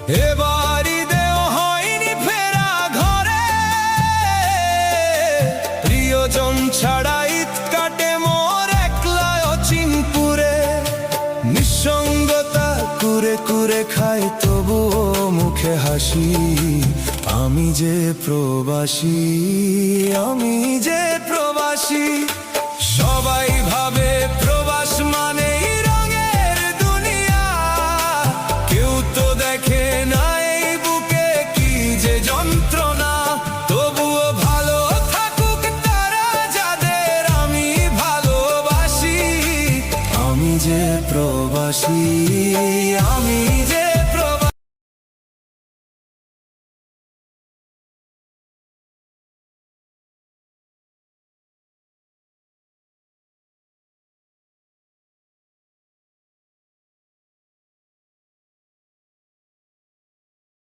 এবার ঈদেও হয়নি ফেরা ঘরে, প্রিয়জন ছাড়া ঈদ কাটে মোর একলা অচিনপুরে। নিঃসঙ্গতা কুরে কুরে খাই তবুও মুখে হাসি, আমি যে প্রবাসী, আমি যে প্রবাসী। সবাই ভাবে